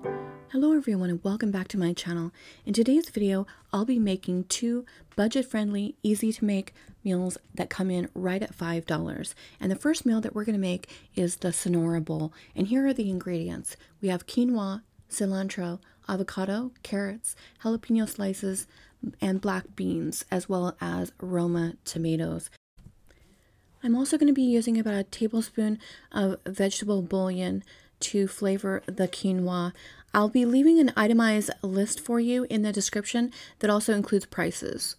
Hello everyone and welcome back to my channel. In today's video, I'll be making two budget-friendly, easy-to-make meals that come in right at $5. And the first meal that we're going to make is the Sonoran bowl. And here are the ingredients. We have quinoa, cilantro, avocado, carrots, jalapeno slices, and black beans, as well as Roma tomatoes. I'm also going to be using about a tablespoon of vegetable bouillon to flavor the quinoa. I'll be leaving an itemized list for you in the description that also includes prices.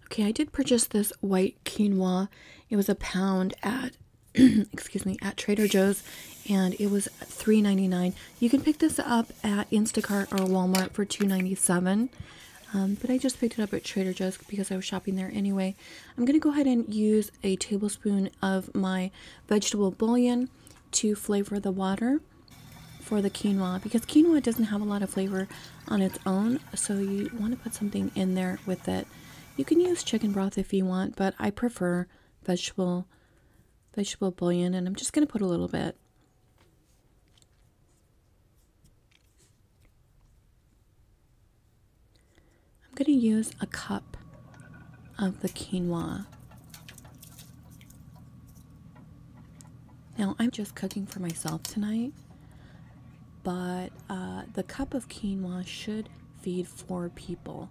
Okay, I did purchase this white quinoa. It was a pound at excuse me, at Trader Joe's, and it was $3.99. You can pick this up at Instacart or Walmart for $2.97. But I just picked it up at Trader Joe's because I was shopping there anyway. I'm going to go ahead and use a tablespoon of my vegetable bouillon to flavor the water for the quinoa, because quinoa doesn't have a lot of flavor on its own, so you want to put something in there with it. You can use chicken broth if you want, but I prefer vegetable bouillon, and I'm just going to put a little bit. I'm going to use a cup of the quinoa. Now, I'm just cooking for myself tonight, but the cup of quinoa should feed 4 people,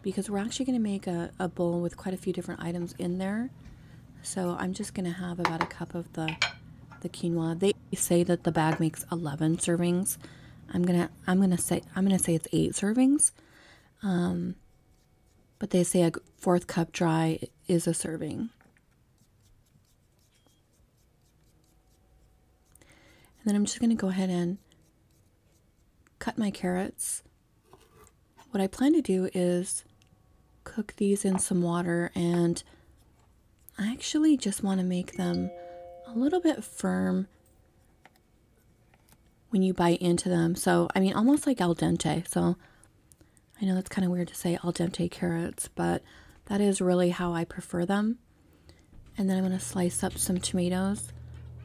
because we're actually going to make a bowl with quite a few different items in there. So I'm just going to have about a cup of the quinoa. They say that the bag makes 11 servings. I'm gonna say it's 8 servings. But they say a 4th cup dry is a serving. And then I'm just going to go ahead and cut my carrots. What I plan to do is cook these in some water, and I actually just want to make them a little bit firm when you bite into them. So, I mean, almost like al dente. So, I know that's kind of weird to say al dente carrots, but that is really how I prefer them. And then I'm going to slice up some tomatoes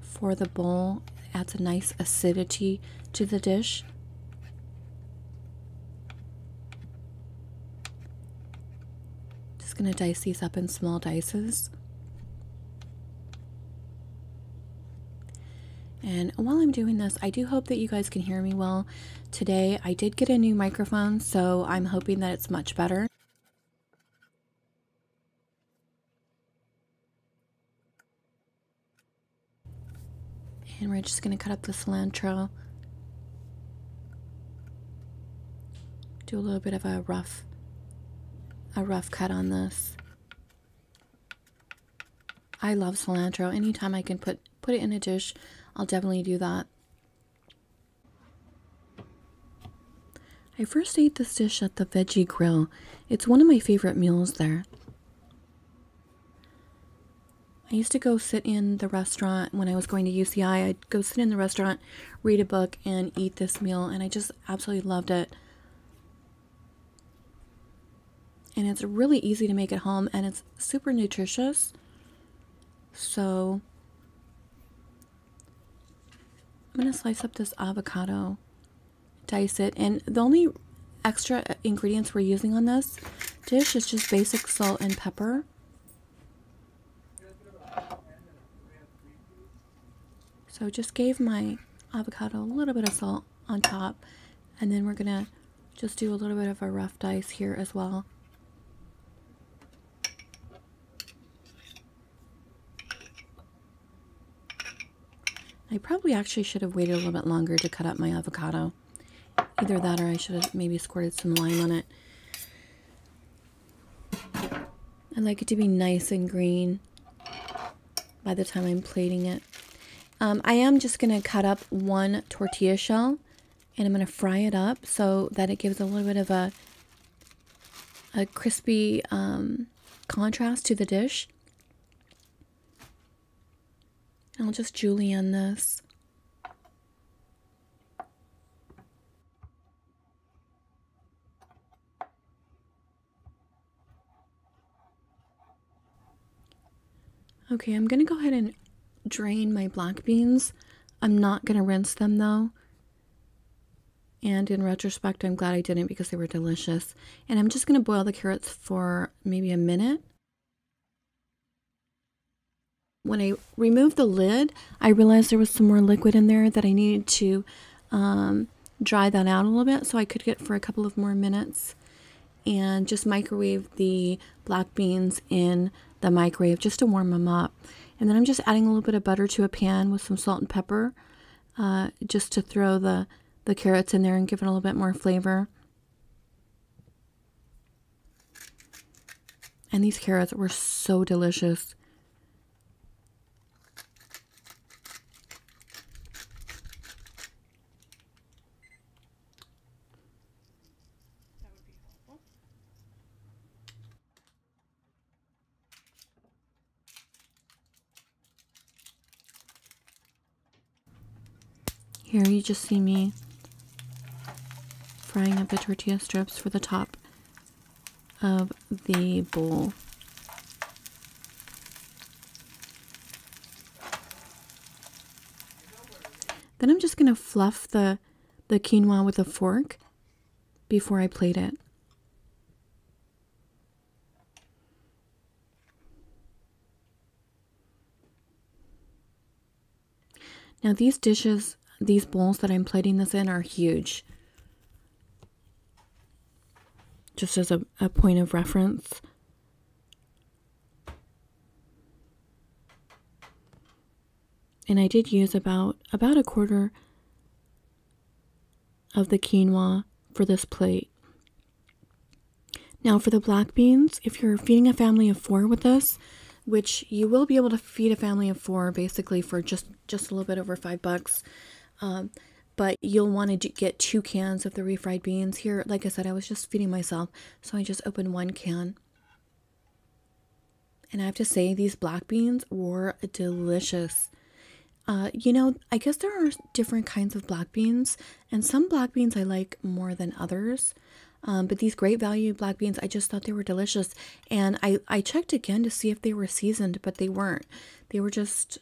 for the bowl. It adds a nice acidity to the dish. Just going to dice these up in small dices. And while I'm doing this, I do hope that you guys can hear me well. Today, I did get a new microphone, so I'm hoping that it's much better. And we're just going to cut up the cilantro. Do a little bit of a rough cut on this. I love cilantro. Anytime I can put it in a dish, I'll definitely do that. I first ate this dish at the Veggie Grill. It's one of my favorite meals there. I used to go sit in the restaurant when I was going to UCI. I'd go sit in the restaurant, read a book, and eat this meal, and I just absolutely loved it. And it's really easy to make at home, and it's super nutritious. So I'm going to slice up this avocado, dice it, and the only extra ingredients we're using on this dish is just basic salt and pepper. So just gave my avocado a little bit of salt on top, and then we're going to just do a little bit of a rough dice here as well. I probably actually should have waited a little bit longer to cut up my avocado. Either that, or I should have maybe squirted some lime on it. I like it to be nice and green by the time I'm plating it. I am just going to cut up 1 tortilla shell, and I'm going to fry it up so that it gives a little bit of a crispy contrast to the dish. I'll just julienne this. Okay, I'm going to go ahead and drain my black beans. I'm not going to rinse them though. And in retrospect, I'm glad I didn't because they were delicious. And I'm just going to boil the carrots for maybe a minute. When I removed the lid, I realized there was some more liquid in there that I needed to dry that out a little bit, so I could get for a couple of more minutes. And just microwave the black beans in the microwave just to warm them up. And then I'm just adding a little bit of butter to a pan with some salt and pepper, just to throw the carrots in there and give it a little bit more flavor. And these carrots were so delicious. Here you just see me frying up the tortilla strips for the top of the bowl. Then I'm just going to fluff the quinoa with a fork before I plate it. Now these dishes, these bowls that I'm plating this in are huge. Just as a point of reference. And I did use about a quarter of the quinoa for this plate. Now for the black beans, if you're feeding a family of 4 with this, which you will be able to feed a family of 4 basically for just a little bit over $5. But you'll want to get 2 cans of the refried beans. Here, like I said, I was just feeding myself, so I just opened 1 can. And I have to say, these black beans were delicious. You know, I guess there are different kinds of black beans, and some black beans I like more than others. But these Great Value black beans, I just thought they were delicious. And I checked again to see if they were seasoned, but they weren't. They were just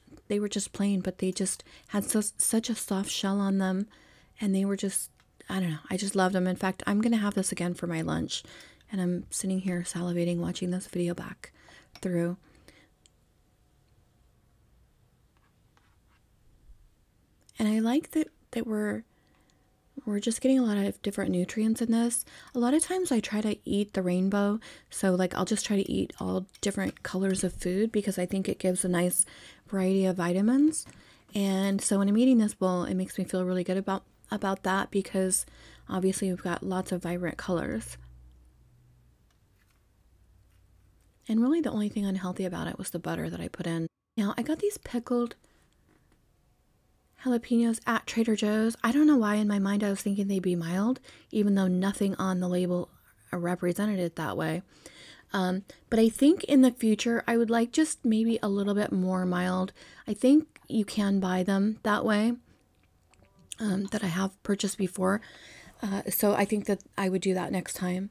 plain, but they just had such a soft shell on them. And they were just, I don't know, I just loved them. In fact, I'm going to have this again for my lunch. And I'm sitting here salivating, watching this video back through. And I like that we're just getting a lot of different nutrients in this. A lot of times I try to eat the rainbow. So like I'll just try to eat all different colors of food because I think it gives a nice variety of vitamins. And so when I'm eating this bowl, it makes me feel really good about that because obviously we've got lots of vibrant colors. And really the only thing unhealthy about it was the butter that I put in. Now I got these pickled jalapenos at Trader Joe's. I don't know why in my mind I was thinking they'd be mild, even though nothing on the label represented it that way. But I think in the future I would like just maybe a little bit more mild. I think you can buy them that way, that I have purchased before. So I think that I would do that next time.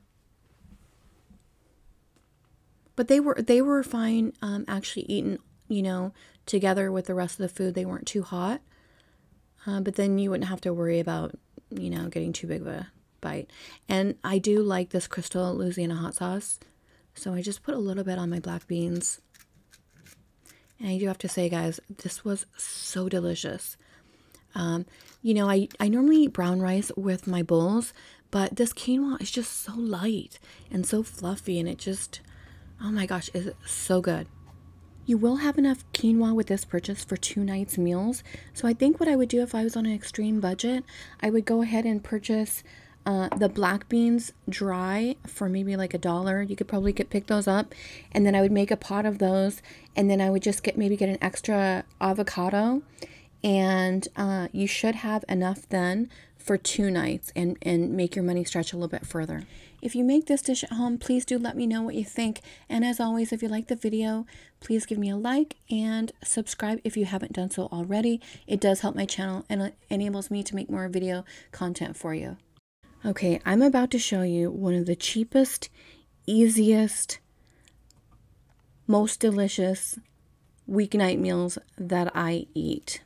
But they were fine, actually eaten, you know, together with the rest of the food. They weren't too hot. But then you wouldn't have to worry about, you know, getting too big of a bite. And I do like this Crystal Louisiana hot sauce. So I just put a little bit on my black beans. And I do have to say, guys, this was so delicious. You know, I normally eat brown rice with my bowls, but this quinoa is just so light and so fluffy. And it just, oh my gosh, is so good. You will have enough quinoa with this purchase for 2 nights meals. So I think what I would do if I was on an extreme budget, I would go ahead and purchase the black beans dry for maybe like $1. You could probably pick those up. And then I would make a pot of those. And then I would just get an extra avocado. And you should have enough then for 2 nights and make your money stretch a little bit further. If you make this dish at home, please do let me know what you think. And as always, if you like the video, please give me a like and subscribe if you haven't done so already. It does help my channel and it enables me to make more video content for you. Okay, I'm about to show you one of the cheapest, easiest, most delicious weeknight meals that I eat.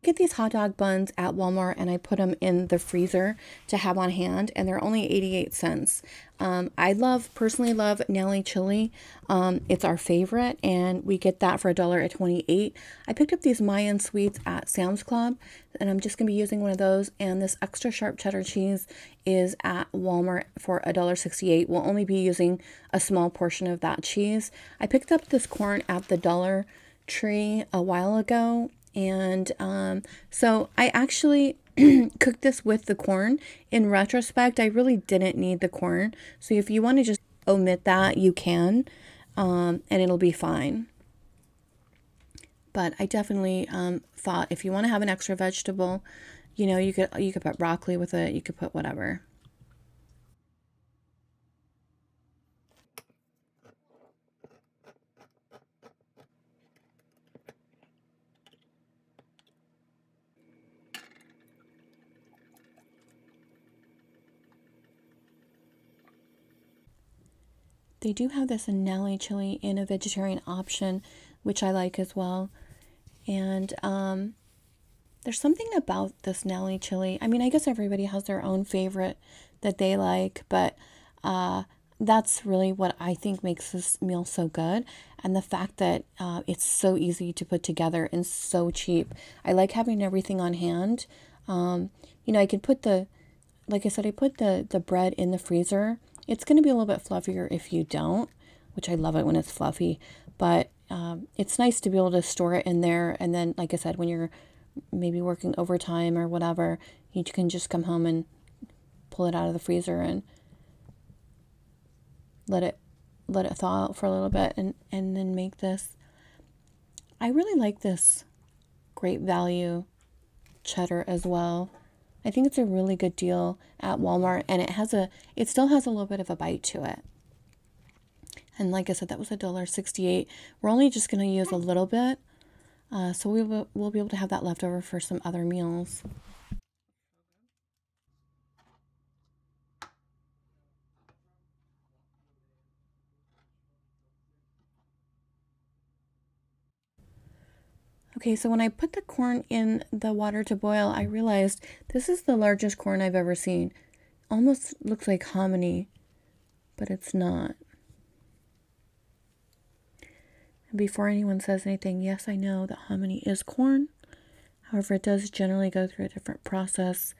Get these hot dog buns at Walmart and I put them in the freezer to have on hand, and they're only 88 cents. I personally love Nalley chili. It's our favorite, and we get that for $1 at 28. I picked up these Mayan sweets at Sam's Club, and I'm just gonna be using one of those. And this extra sharp cheddar cheese is at Walmart for $1.68. We'll only be using a small portion of that cheese. I picked up this corn at the Dollar Tree a while ago. And so I actually cooked this with the corn. In retrospect, I really didn't need the corn. So if you want to just omit that, you can, and it'll be fine. But I definitely thought if you want to have an extra vegetable, you know, you could put broccoli with it. You could put whatever. They do have this Nalley chili in a vegetarian option, which I like as well. And there's something about this Nalley chili. I mean, I guess everybody has their own favorite that they like, but that's really what I think makes this meal so good. And the fact that it's so easy to put together and so cheap. I like having everything on hand. You know, I could put like I said, I put the bread in the freezer. It's going to be a little bit fluffier if you don't, which I love it when it's fluffy, but it's nice to be able to store it in there. And then, like I said, when you're maybe working overtime or whatever, you can just come home and pull it out of the freezer and let it thaw out for a little bit and then make this. I really like this Great Value cheddar as well. I think it's a really good deal at Walmart, and it still has a little bit of a bite to it. And like I said, that was $1.68. We're only just going to use a little bit, so we'll be able to have that left over for some other meals. Okay, so when I put the corn in the water to boil, I realized this is the largest corn I've ever seen. Almost looks like hominy, but it's not. And before anyone says anything, yes, I know that hominy is corn. However, it does generally go through a different process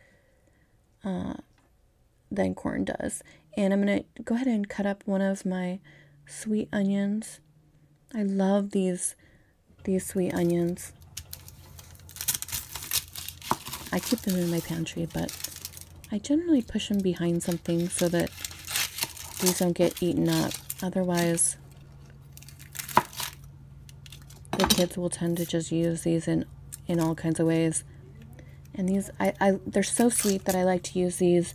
than corn does. And I'm going to go ahead and cut up one of my sweet onions. I love these sweet onions. I keep them in my pantry, but I generally push them behind something so that these don't get eaten up. Otherwise, the kids will tend to just use these in all kinds of ways. And these, they're so sweet that I like to use these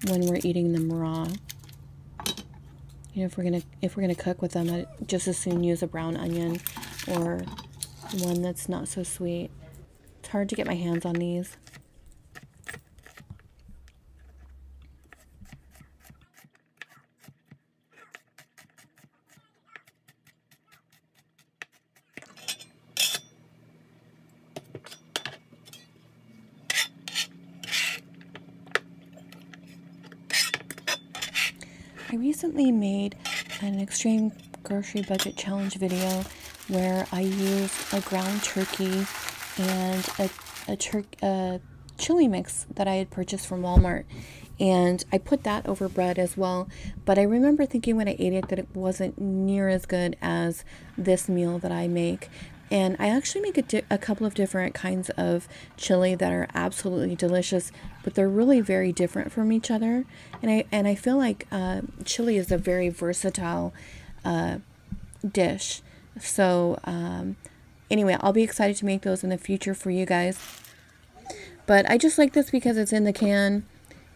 when we're eating them raw. You know, if we're gonna cook with them, I just as soon use a brown onion or one that's not so sweet. It's hard to get my hands on these. I recently made an extreme grocery budget challenge video where I used a ground turkey and a chili mix that I had purchased from Walmart, and I put that over bread as well. But I remember thinking when I ate it that it wasn't near as good as this meal that I make. And I actually make a couple of different kinds of chili that are absolutely delicious, but they're really very different from each other. And I feel like chili is a very versatile dish. So anyway, I'll be excited to make those in the future for you guys. But I just like this because it's in the can,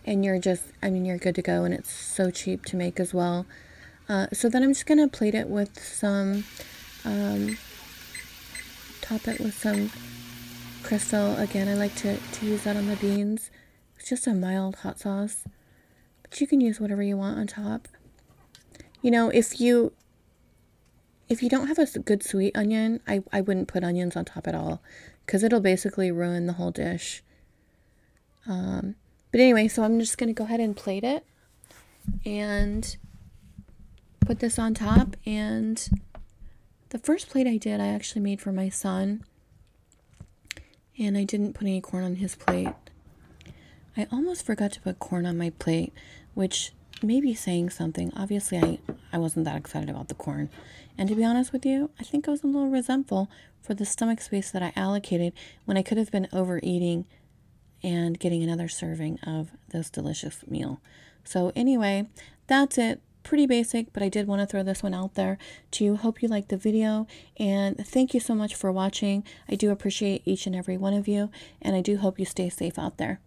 and you're good to go, and it's so cheap to make as well. So then I'm just gonna plate it with some. Top it with some Crystal. Again, I like to use that on the beans. It's just a mild hot sauce, but you can use whatever you want on top. You know, if you if you don't have a good sweet onion, I wouldn't put onions on top at all, because it'll basically ruin the whole dish. But anyway, so I'm just going to go ahead and plate it and put this on top. And the first plate I did, I actually made for my son, and I didn't put any corn on his plate. I almost forgot to put corn on my plate, which may be saying something. Obviously, I wasn't that excited about the corn. And to be honest with you, I think I was a little resentful for the stomach space that I allocated when I could have been overeating and getting another serving of this delicious meal. So anyway, that's it. Pretty basic, but I did want to throw this one out there to you. Hope you liked the video, and thank you so much for watching. I do appreciate each and every one of you, and I do hope you stay safe out there.